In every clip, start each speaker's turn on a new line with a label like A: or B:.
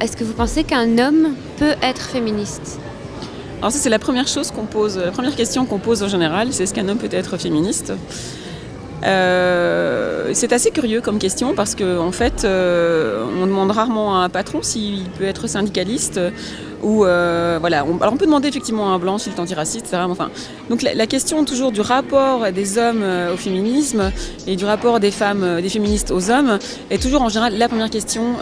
A: Est-ce que vous pensez qu'un homme peut être féministe?
B: Alors ça, c'est la première chose qu'on pose, la première question qu'on pose en général, c'est est-ce qu'un homme peut être féministe? C'est assez curieux comme question parce qu'en fait, on demande rarement à un patron s'il peut être syndicaliste ou voilà. Alors on peut demander effectivement à un blanc s'il est antiraciste, etc. Enfin, donc la question toujours du rapport des hommes au féminisme et du rapport des femmes, des féministes aux hommes est toujours en général la première question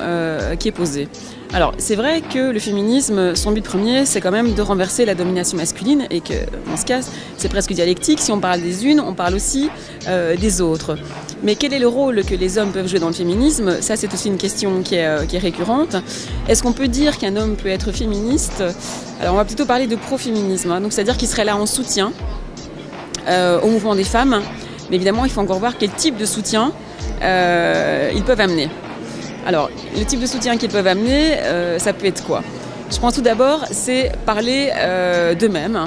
B: qui est posée. Alors c'est vrai que le féminisme, son but premier, c'est quand même de renverser la domination masculine et que dans ce cas, c'est presque dialectique. Si on parle des unes, on parle aussi des autres. Mais quel est le rôle que les hommes peuvent jouer dans le féminisme? Ça, c'est aussi une question qui est récurrente. Est-ce qu'on peut dire qu'un homme peut être féministe? Alors on va plutôt parler de pro-féminisme, hein. Donc c'est-à-dire qu'il serait là en soutien au mouvement des femmes. Mais évidemment, il faut encore voir quel type de soutien ils peuvent amener. Alors, le type de soutien qu'ils peuvent amener, ça peut être quoi? Je pense tout d'abord, c'est parler d'eux-mêmes,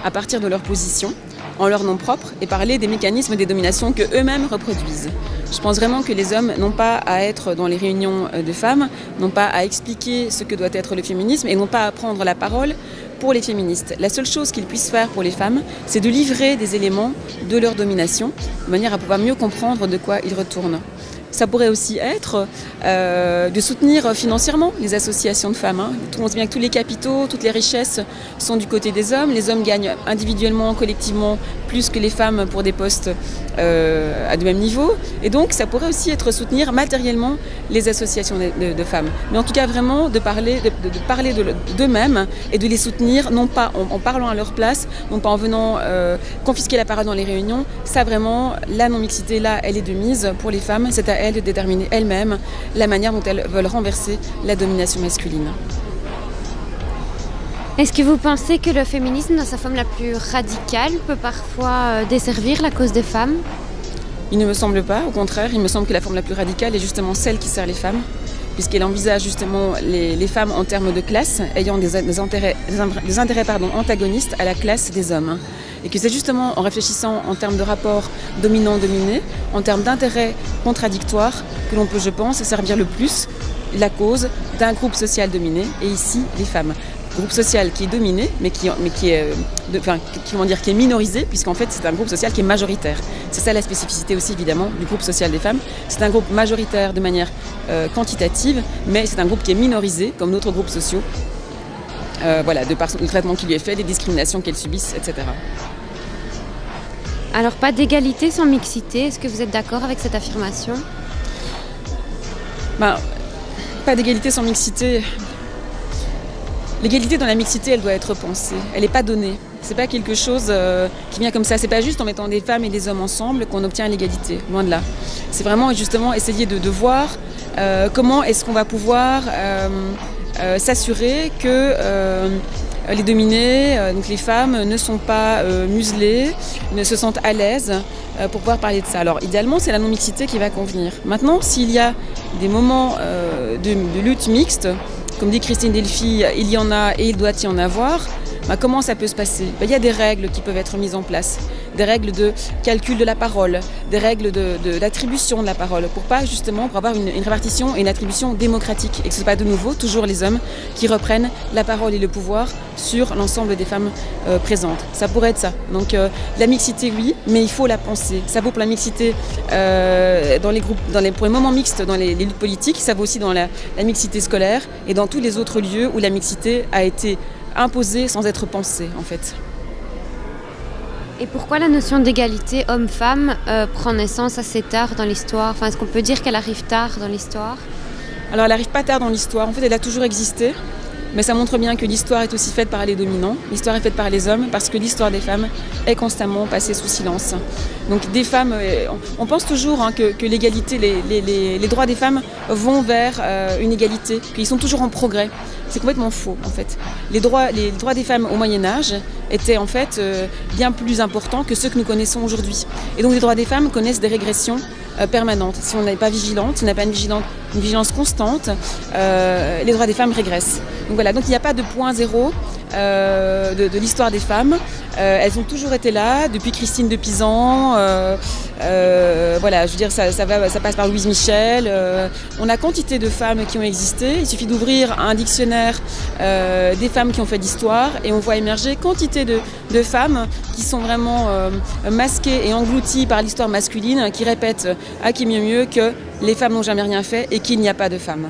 B: à partir de leur position, en leur nom propre, et parler des mécanismes des dominations qu'eux-mêmes reproduisent. Je pense vraiment que les hommes n'ont pas à être dans les réunions de femmes, n'ont pas à expliquer ce que doit être le féminisme, et n'ont pas à prendre la parole pour les féministes. La seule chose qu'ils puissent faire pour les femmes, c'est de livrer des éléments de leur domination, de manière à pouvoir mieux comprendre de quoi ils retournent. Ça pourrait aussi être de soutenir financièrement les associations de femmes. On sait bien que tous les capitaux, toutes les richesses sont du côté des hommes. Les hommes gagnent individuellement, collectivement, plus que les femmes pour des postes à de même niveau. Et donc, ça pourrait aussi être soutenir matériellement les associations de femmes. Mais en tout cas, vraiment, de parler d'eux-mêmes et de les soutenir, non pas en parlant à leur place, non pas en venant confisquer la parole dans les réunions. Ça, vraiment, la non-mixité, là, elle est de mise pour les femmes. C'est à elles de déterminer elles-mêmes la manière dont elles veulent renverser la domination masculine.
A: Est-ce que vous pensez que le féminisme, dans sa forme la plus radicale, peut parfois desservir la cause des femmes?
B: Il ne me semble pas, au contraire, il me semble que la forme la plus radicale est justement celle qui sert les femmes, puisqu'elle envisage justement les femmes en termes de classe, ayant des intérêts antagonistes à la classe des hommes. Et que c'est justement en réfléchissant en termes de rapport dominant-dominé, en termes d'intérêts contradictoires, que l'on peut, je pense, servir le plus la cause d'un groupe social dominé, et ici, les femmes. Groupe social qui est dominé, mais qui est minorisé, puisqu'en fait c'est un groupe social qui est majoritaire. C'est ça la spécificité aussi évidemment du groupe social des femmes. C'est un groupe majoritaire de manière quantitative, mais c'est un groupe qui est minorisé, comme d'autres groupes sociaux, de par le traitement qui lui est fait, les discriminations qu'elles subissent, etc.
A: Alors, pas d'égalité sans mixité, est-ce que vous êtes d'accord avec cette affirmation?
B: Pas d'égalité sans mixité. L'égalité dans la mixité, elle doit être pensée, elle n'est pas donnée. C'est pas quelque chose qui vient comme ça, c'est pas juste en mettant des femmes et des hommes ensemble qu'on obtient l'égalité, loin de là. C'est vraiment justement essayer de voir comment est-ce qu'on va pouvoir s'assurer que les dominées, donc les femmes, ne sont pas muselées, ne se sentent à l'aise pour pouvoir parler de ça. Alors idéalement, c'est la non-mixité qui va convenir. Maintenant, s'il y a des moments de lutte mixte, comme dit Christine Delphi, il y en a et il doit y en avoir, comment ça peut se passer? Il y a des règles qui peuvent être mises en place, des règles de calcul de la parole, des règles d'attribution de la parole, pour avoir une répartition et une attribution démocratique, et que ce ne soit pas de nouveau toujours les hommes qui reprennent la parole et le pouvoir sur l'ensemble des femmes présentes. Ça pourrait être ça. Donc la mixité, oui, mais il faut la penser. Ça vaut pour la mixité dans les groupes, pour les moments mixtes dans les luttes politiques, ça vaut aussi dans la mixité scolaire et dans tous les autres lieux où la mixité a été imposée sans être pensée, en fait.
A: Et pourquoi la notion d'égalité homme-femme prend naissance assez tard dans l'histoire? Est-ce qu'on peut dire qu'elle arrive tard dans l'histoire?
B: Alors, elle n'arrive pas tard dans l'histoire. En fait, elle a toujours existé. Mais ça montre bien que l'histoire est aussi faite par les dominants. L'histoire est faite par les hommes parce que l'histoire des femmes est constamment passée sous silence. Donc des femmes, on pense toujours que l'égalité, les droits des femmes vont vers une égalité, qu'ils sont toujours en progrès. C'est complètement faux en fait. Les droits des femmes au Moyen-Âge étaient en fait bien plus importants que ceux que nous connaissons aujourd'hui. Et donc les droits des femmes connaissent des régressions permanentes. Si on n'est pas vigilante, si on n'a pas une vigilance constante, les droits des femmes régressent. Donc voilà, donc il n'y a pas de point zéro de l'histoire des femmes. Elles ont toujours été là, depuis Christine de Pisan. Voilà, je veux dire, ça passe par Louise Michel. On a quantité de femmes qui ont existé. Il suffit d'ouvrir un dictionnaire des femmes qui ont fait l'histoire et on voit émerger quantité de femmes qui sont vraiment masquées et englouties par l'histoire masculine, qui répètent à qui mieux que les femmes n'ont jamais rien fait et qu'il n'y a pas de femmes.